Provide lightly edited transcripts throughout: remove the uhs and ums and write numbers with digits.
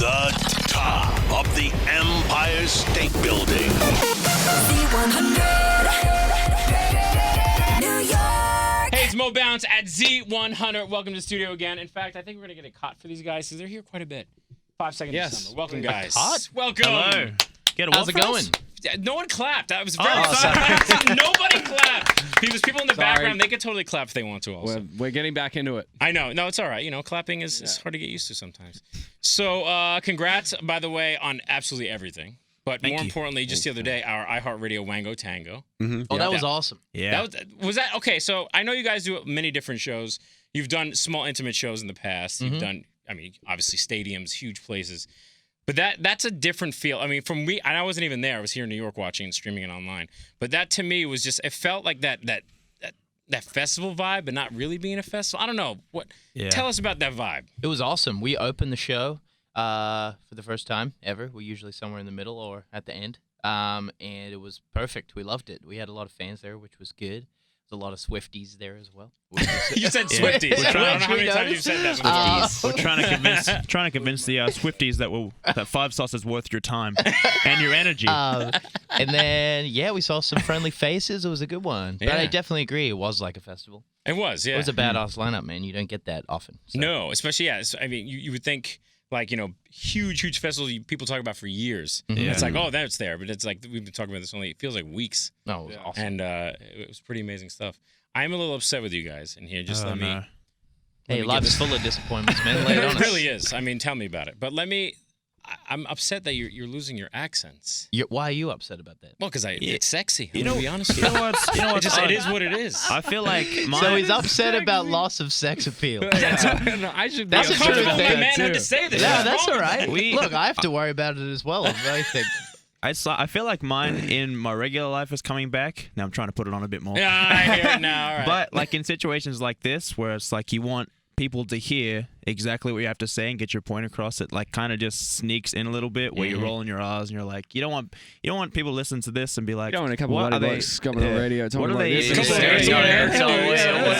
the top of the Empire State Building. Z100, New York. Hey, it's Mo Bounce at Z100. Welcome to the studio again. In fact, I think we're going to get a cot for these guys because they're here quite a bit. 5 seconds of summer. Welcome, guys. Cot? Welcome. Hello. How's it going? Yeah, no one clapped. That was very surprising. Nobody clapped. Because people in the background, they could totally clap if they want to also. We're getting back into it. I know. No, it's all right. You know, clapping is hard to get used to sometimes. So, congrats, by the way, on absolutely everything. But more importantly, just the other day, our iHeartRadio Wango Tango. Mm-hmm. Oh, that was awesome. Yeah. Was that okay? So I know you guys do many different shows. You've done small, intimate shows in the past. You've done, I mean, obviously stadiums, huge places. But that's a different feel. I mean, and I wasn't even there. I was here in New York watching and streaming it online. But that to me was just, it felt like that festival vibe, but not really being a festival. I don't know. Tell us about that vibe. It was awesome. We opened the show for the first time ever. We're usually somewhere in the middle or at the end. And it was perfect. We loved it. We had a lot of fans there, which was good. There's a lot of Swifties there as well. You said Swifties. I don't know how many times you've said that before. We're trying to convince the Swifties that 5 sauce is worth your time and your energy. And then, we saw some friendly faces. It was a good one. But I definitely agree. It was like a festival. It was, yeah. It was a badass lineup, man. You don't get that often. So. No, especially, I mean, you would think, like, you know, huge festivals people talk about for years. Mm-hmm. It's like, oh, that's there. But it's like, we've been talking about this it feels like weeks. No, it was awesome. And it was pretty amazing stuff. I'm a little upset with you guys in here. Just let me. Hey, life is full of disappointments, man. Lay it on us. It really is. I mean, tell me about it. But I'm upset that you're losing your accents. Why are you upset about that? Well, because it's sexy. I'm know, gonna be honest with you know what? it is what it is. I feel like So he's upset about loss of sex appeal. No, I should be That's a true Comfortable thing. my man had to say this. Yeah, that's What's all wrong right. with Look, I have to worry about it as well. I think. I feel like mine in my regular life is coming back. Now I'm trying to put it on a bit more. Yeah, I hear it now. All right. But like in situations like this, where it's like you want people to hear exactly what you have to say and get your point across, it like kind of just sneaks in a little bit where you're rolling your R's and you're like, you don't want people to listen to this and be like, You don't want a couple what of are buddies coming on the radio talking what are about they this.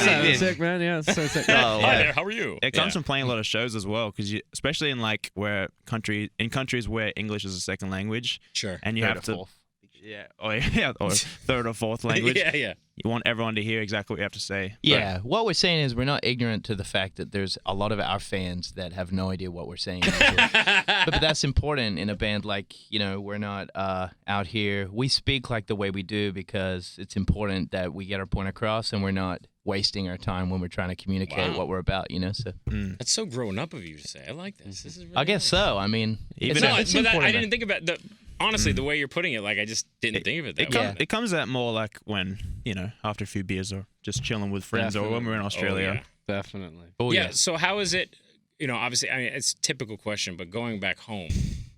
saying? Sick, man. Yeah, so sick. Hi there. How are you? It comes from playing a lot of shows as well, because especially in like in countries where English is a second language, Sure. and you have to, or third or fourth language. Yeah. You want everyone to hear exactly what you have to say. Yeah, what we're saying is we're not ignorant to the fact that there's a lot of our fans that have no idea what we're saying. but that's important in a band like, we're not out here. We speak like the way we do because it's important that we get our point across and we're not wasting our time when we're trying to communicate what we're about, so. That's so grown up of you to say. I like this. This is really I guess so. I mean, Even it's important. I didn't think about honestly, the way you're putting it, like I just didn't think of it that way. It comes out more like when, after a few beers or just chilling with friends or when we're in Australia. Oh, yeah. Definitely. Oh, yeah. So how is it? Obviously, I mean, it's a typical question, but going back home,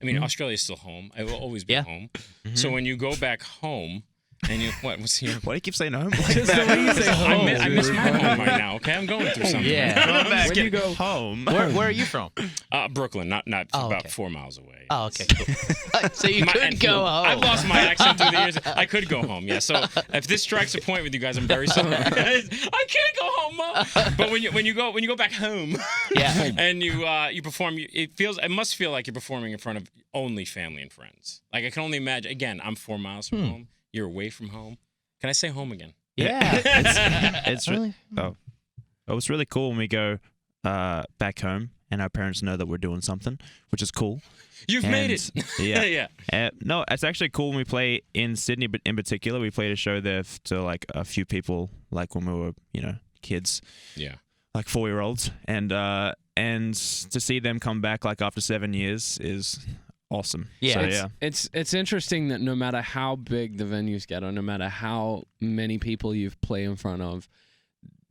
I mean, Australia's still home. It will always be home. So when you go back home, and what's your? Why do you keep saying home? Just the way you say home. I miss my home right now. Okay, I'm going through something. Yeah. When you go home. Where are you from? Brooklyn, not about okay. 4 miles away. Oh, okay, cool. So you could go home. I've lost my accent through the years. I could go home, yeah. So if this strikes a point with you guys, I'm very sorry. I can't go home, Mom. But when you go back home, and you perform, it must feel like you're performing in front of only family and friends. Like I can only imagine. Again, I'm 4 miles from home. You're away from home. Can I say home again? Yeah. It's really it's really cool when we go back home and our parents know that we're doing something, which is cool. You've made it. Yeah. No, it's actually cool when we play in Sydney, but in particular, we played a show there to like a few people, like when we were, kids. Yeah. Like 4-year-olds, and to see them come back like after 7 years is awesome. Yeah. It's interesting that no matter how big the venues get, or no matter how many people you play in front of,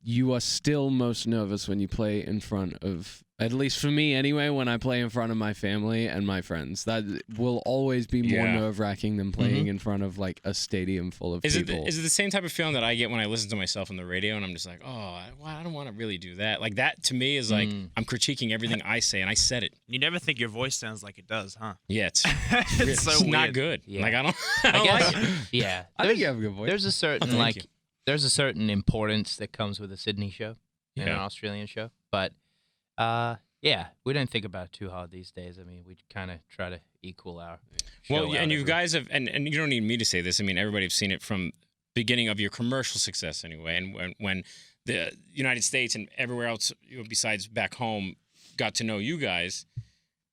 you are still most nervous when you play in front of, at least for me anyway, when I play in front of my family and my friends. That will always be more nerve-wracking than playing in front of like a stadium full of people. Is it the same type of feeling that I get when I listen to myself on the radio and I'm just like, I don't want to really do that. Like that to me is like I'm critiquing everything I say, and I said it. You never think your voice sounds like it does, huh? Yeah, it's so not weird. good. Yeah. Like I guess, like it. Yeah. I think you have a good voice. There's a certain there's a certain importance that comes with a Sydney show and an Australian show, but Yeah, we don't think about it too hard these days. I mean, we kind of try to equal our. Well, show and out you every- guys have, and you don't need me to say this. I mean, everybody have seen it from beginning of your commercial success anyway. And when the United States and everywhere else, besides back home, got to know you guys,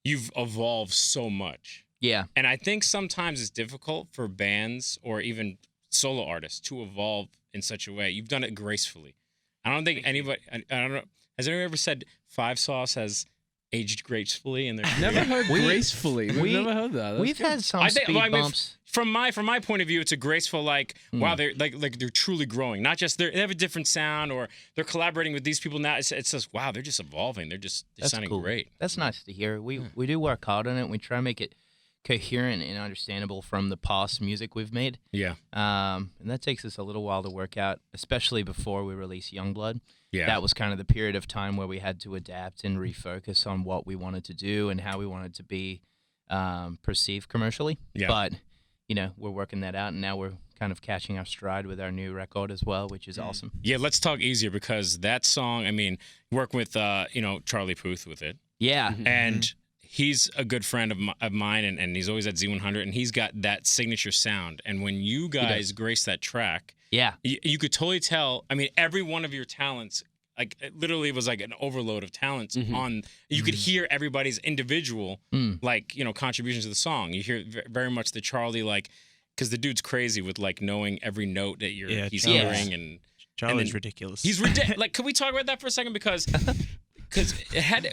you've evolved so much. Yeah. And I think sometimes it's difficult for bands or even solo artists to evolve in such a way. You've done it gracefully. I don't think anybody. I don't know. Has anyone ever said Five Sauce has aged gracefully in their career? Never heard gracefully. We've never heard that. That's We've good. had some I think, speed well, I mean, bumps. from my point of view, it's a graceful wow, they're like they're truly growing. Not just they have a different sound or they're collaborating with these people now. It's just wow, they're just evolving. They're That's sounding cool. great. That's nice to hear. We do work hard on it. We try to make it coherent and understandable from the past music we've made. Yeah, And that takes us a little while to work out, especially before we release Youngblood. yeah. That was kind of the period of time where we had to adapt and refocus on what we wanted to do and how we wanted to be perceived commercially. Yeah. But, we're working that out, and now we're kind of catching our stride with our new record as well, which is awesome. Yeah, let's talk easier because that song. I mean, work with Charlie Puth with it, Yeah. and he's a good friend of mine, and he's always at Z100, and he's got that signature sound. And when you guys grace that track, Yeah. you could totally tell. I mean, every one of your talents, like it literally was like an overload of talents on. You could hear everybody's individual, contributions to the song. You hear very much the Charlie, because the dude's crazy with knowing every note that he's Charlie's- hearing, and Charlie's then ridiculous. he's ridiculous. Can we talk about that for a second? Because it had.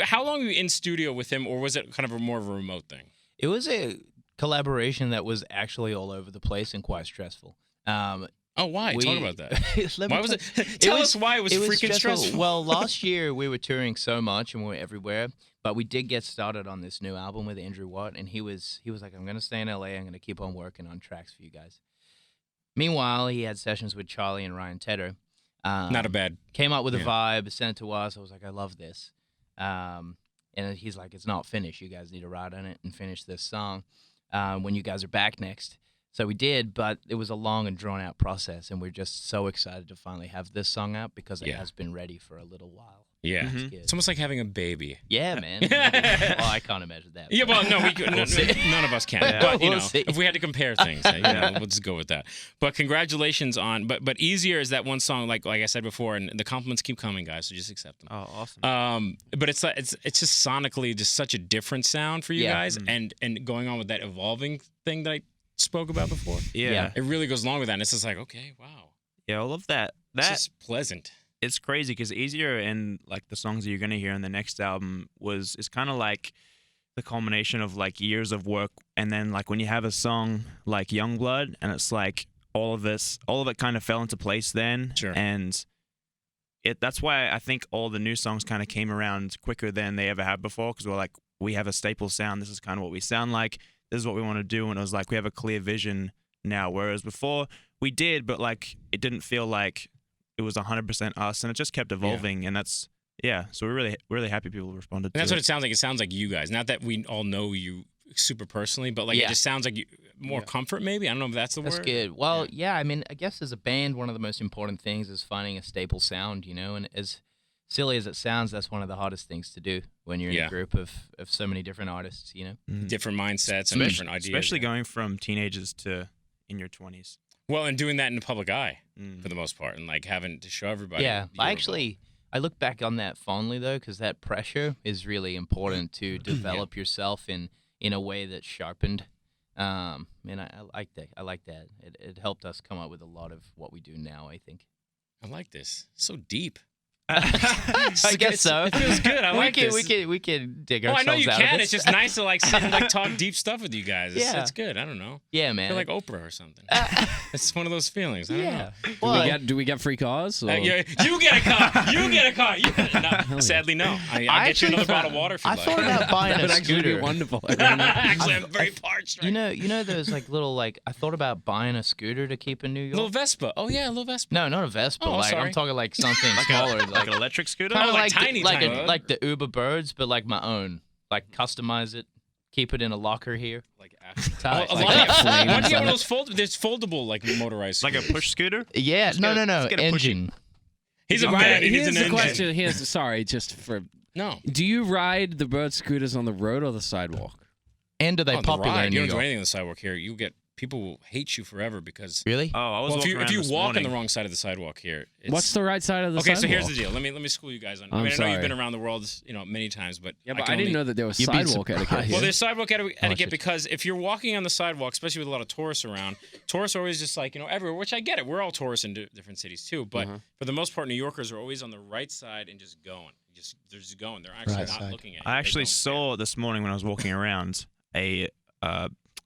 How long were you in studio with him, or was it kind of more of a remote thing? It was a collaboration that was actually all over the place and quite stressful. Oh, why? Talk about that. Let me Why was tell- it? Tell us why it was freaking stressful. Well, last year we were touring so much and we were everywhere, but we did get started on this new album with Andrew Watt, and he was like, "I'm gonna stay in LA. I'm gonna keep on working on tracks for you guys." Meanwhile, he had sessions with Charlie and Ryan Tedder. Not a bad. Came up with a vibe, sent it to us. I was like, "I love this," and he's like, "It's not finished. You guys need to write on it and finish this song when you guys are back next." So we did, but it was a long and drawn-out process, and we're just so excited to finally have this song out because it has been ready for a little while. Yeah, It's good. it's almost like having a baby. Yeah, man. Well, I can't imagine that. Yeah, well, no, none of us can. But We'll see. if we had to compare things, we'll just go with that. But congratulations on. But Easier is that one song, like I said before, and the compliments keep coming, guys. So just accept them. Oh, awesome. But it's just sonically just such a different sound for you guys, and going on with that evolving thing that I spoke about before. Yeah. It really goes along with that. And it's just like, okay, wow, Yeah, I love that. it's just pleasant. It's crazy because Easier and the songs that you're gonna hear in the next album is kind of like the culmination of years of work, and then when you have a song like Youngblood, and it's like all of it kind of fell into place then. Sure. And that's why I think all the new songs kind of came around quicker than they ever have before, because we're like, we have a staple sound. This is kind of what we sound like. This is what we want to do, and it was like we have a clear vision now. Whereas before we did, but it didn't feel like it was 100% us, and it just kept evolving, and that's so we're really happy people responded And that's to what it sounds like. It sounds like you guys. Not that we all know you super personally, but it just sounds like more comfort. Maybe I don't know if that's the word. That's good. Well, yeah. I mean, I guess as a band, one of the most important things is finding a staple sound. And as silly as it sounds, that's one of the hardest things to do when you're in a group of so many different artists. Different mindsets and different ideas. Especially going from teenagers to in your 20s. Well, and doing that in the public eye for the most part, and having to show everybody. Yeah, I look back on that fondly though, because that pressure is really important to develop yourself in a way that's sharpened. And I like that. I like that. It helped us come up with a lot of what we do now, I think. I like this. So deep. I guess so. It feels good. I like this. We can dig Oh, I ourselves know you out of can. this. It's just nice to sit and talk deep stuff with you guys. It's good. I don't know. Yeah, I man. feel like Oprah or something. It's one of those feelings. I don't know. Well, Do we get free cars? Or? Yeah, you get a car. You get a car. No, sadly, no. I'll get you another bottle of water if you I like. thought about buying That a would actually be scooter. wonderful. Actually, I'm very parched. Right? You know those little I thought about buying a scooter to keep in New York. Little Vespa. Oh yeah, a little Vespa. No, not a Vespa. Oh, sorry. I'm talking something smaller, Like an electric scooter? kind of like tiny. like the Uber Birds, but my own. Customize it, keep it in a locker here. Why Tight. don't you get one of those there's foldable motorized Like a scooters. push scooter? Yeah, no, get a push- engine. He's a Right, man. He needs here's an the engine. question. Sorry, just for No. Do you ride the bird scooters on the road or the sidewalk? And are they On the popular ride. in You New don't do York? anything on the sidewalk here. People will hate you forever because. Really? Oh, I was Well, walking if you around this walk on the morning. wrong side of the sidewalk here, it's, What's the right side of the okay? sidewalk? So here's the deal. Let me school you guys on. I I'm mean, I know you've sorry. been around the world, many times, but Yeah, but can I didn't only- know that there was You'd be sidewalk etiquette surprised. here. Well, there's sidewalk etiquette shit. because if you're walking on the sidewalk, especially with a lot of tourists around, tourists are always just like, everywhere, which I get it. We're all tourists in different cities too. But for the most part, New Yorkers are always on the right side and just going. They're just going. They're actually Right not side. looking at you. I They actually don't saw this morning when I was walking around a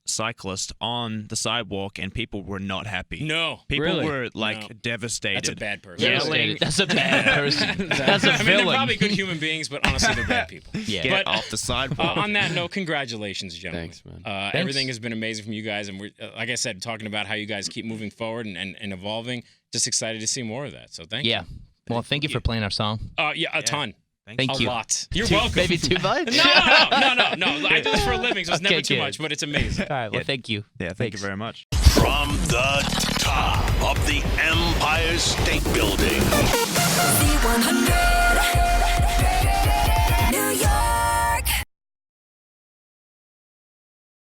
cyclist on the sidewalk, and people were not happy. care. No. People Really? were like No. devastated. That's a bad person. Yelling. That's a bad person. That's a I mean, villain. they're probably good human beings, but honestly, they're bad people. Yeah. Get But, off the sidewalk. On that note, congratulations, gentlemen. Thanks, man. Thanks. Everything has been amazing from you guys, and we're like I said, talking about how you guys keep moving forward and evolving. Just excited to see more of that. So thank Yeah. Well, thank you for playing our song. you. Yeah, a ton. Thank A you. lot. You're Too- welcome. Maybe too much? No. I do this for a living, so it's Okay, never too good. much, but it's amazing. All right. Well, Yeah. thank you. Yeah, thank you very much. From the top of the Empire State Building. Z100.